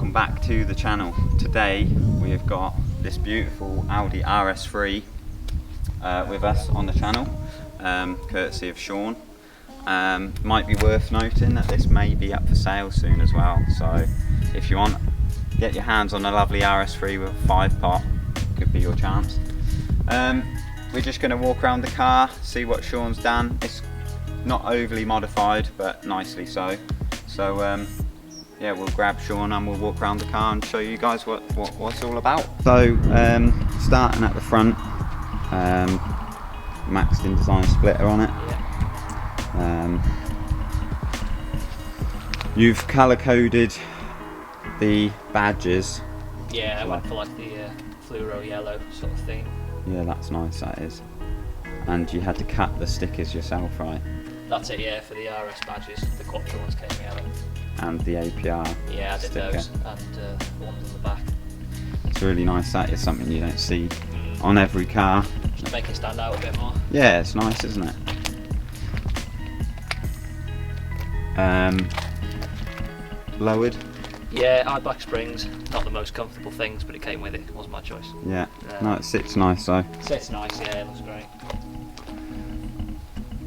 welcome back to the channel. Today we have got this beautiful Audi RS3 with us on the channel, courtesy of Sean. Might be worth noting that this may be up for sale soon as well, so if you want, get your hands on a lovely RS3 with a 5-pot, could be your chance. We're just going to walk around the car, see what Sean's done. It's not overly modified, but nicely so. So yeah, we'll grab Sean and we'll walk around the car and show you guys what it's all about. So starting at the front, maxed in design splitter on it. You've colour coded the badges. Yeah, I went for like the fluoro yellow sort of theme. Yeah, that's nice, that is. And you had to cut the stickers yourself, right? That's it, yeah, for the RS badges. The Quattro ones came yellow. And the APR Yeah, I did sticker. those, and the ones on the back. It's really nice, that is something you don't see on every car. Just make it stand out a bit more. Yeah, it's nice, isn't it? Lowered. Yeah, hard back springs, not the most comfortable things, but it came with it. It wasn't my choice. Yeah, no, it sits nice though. Sits nice, yeah, it looks great.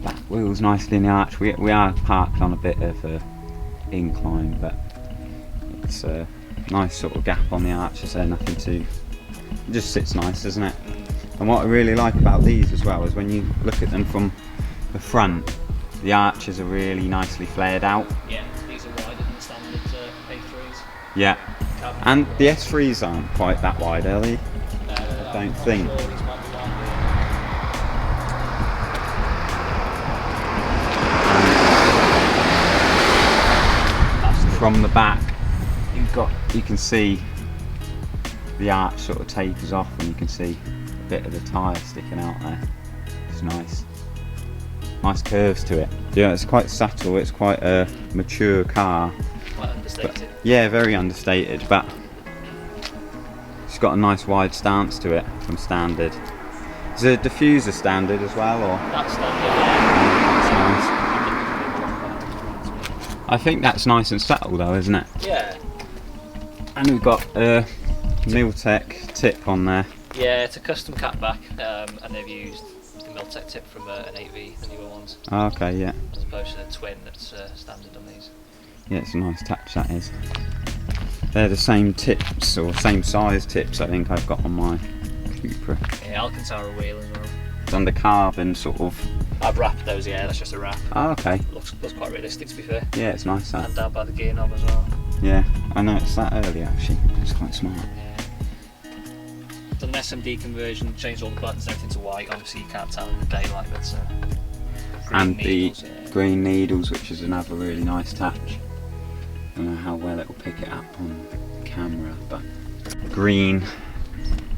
Back wheels nicely in the arch. We are parked on a bit of a incline, but it's a nice sort of gap on the arch, is there nothing too, it just sits nice, doesn't it? And what I really like about these as well is when you look at them from the front, the arches are really nicely flared out. Yeah, these are wider than the standard A3s. Yeah, and the S3s aren't quite that wide, are they? I don't think. Sure, these might be wider. From the back, you can see the arch sort of tapers off, and you can see a bit of the tyre sticking out there. It's nice. Nice curves to it. Yeah, it's quite subtle. It's quite a mature car. Quite understated. But, yeah, very understated, but it's got a nice wide stance to it from standard. Is the diffuser standard as well, or? That's standard, yeah. That's nice. I think that's nice and subtle though, isn't it? Yeah. And we've got a Miltech tip on there. Yeah, it's a custom catback, and they've used the Miltech tip from an 8V, the newer ones, Oh, okay, yeah. as opposed to the twin that's standard on these. Yeah, it's a nice touch, that is. They're the same tips, or same size tips I think I've got on my Cupra. Yeah, Alcantara wheel as well. It's under carbon sort of. I've wrapped those, yeah, that's just a wrap. Oh, okay. Looks quite realistic, to be fair. Yeah, it's nice that. And down by the gear knob as well. Yeah, I noticed that earlier actually. It's quite smart. Yeah. Done an SMD conversion, changed all the buttons and everything to white. Obviously you can't tell in the daylight, but green And needles, the yeah. green needles, which is another really nice touch. I don't know how well it will pick it up on camera, but green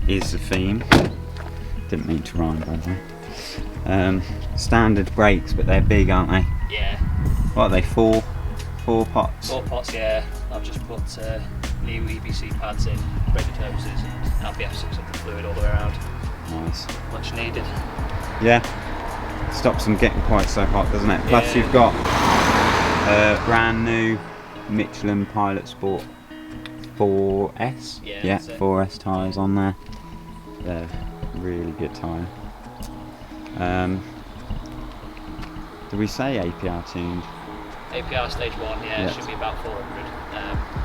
is the theme. Didn't mean to rhyme, by the way. Standard brakes, but they're big, aren't they? Yeah. What are they, four pots? 4 pots, yeah. I've just put new EBC pads in, braided hoses, and RPF 600 fluid all the way around. Nice. Much needed. Yeah. Stops them getting quite so hot, doesn't it? Plus Yeah. you've got brand new Michelin Pilot Sport 4S. Yeah, Yeah, that's it. 4S tyres on there. They're really good tyre. Did we say APR tuned? APR stage 1, yeah, Yeah. it should be about 400.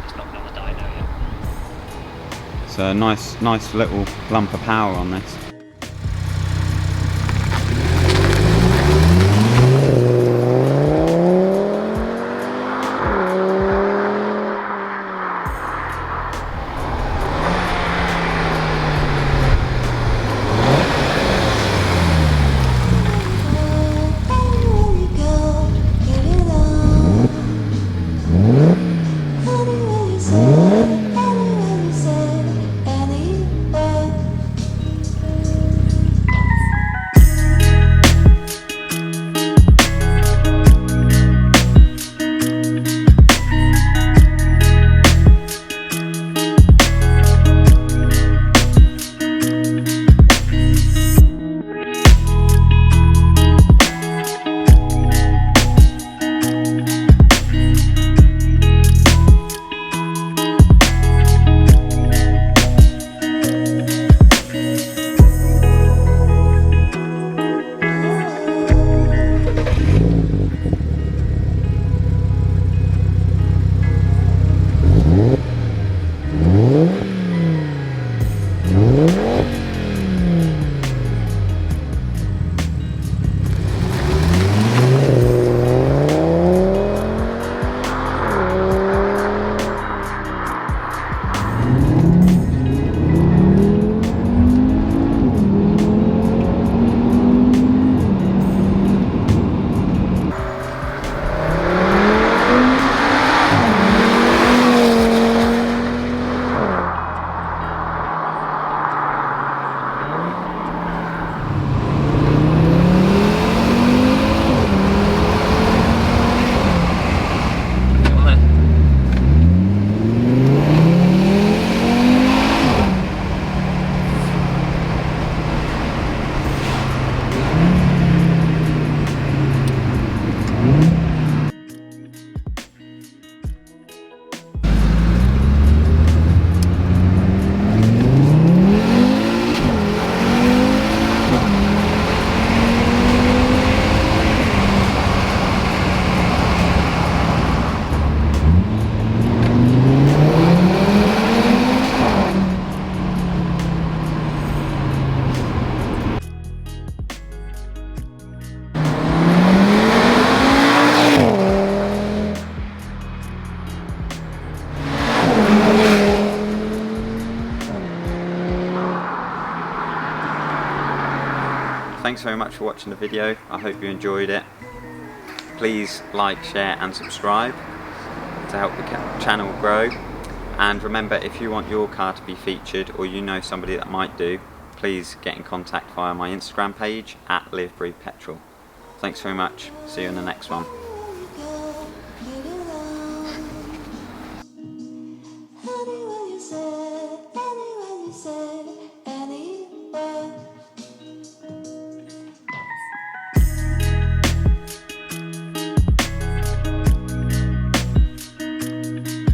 It's not been on the dyno yet. So a nice little lump of power on this. thanks very much for watching the video. I hope you enjoyed it. Please like, share and subscribe to help the channel grow. And remember, if you want your car to be featured or you know somebody that might do, please get in contact via my Instagram page @LiveBreathePetrol. Thanks very much. See you in the next one.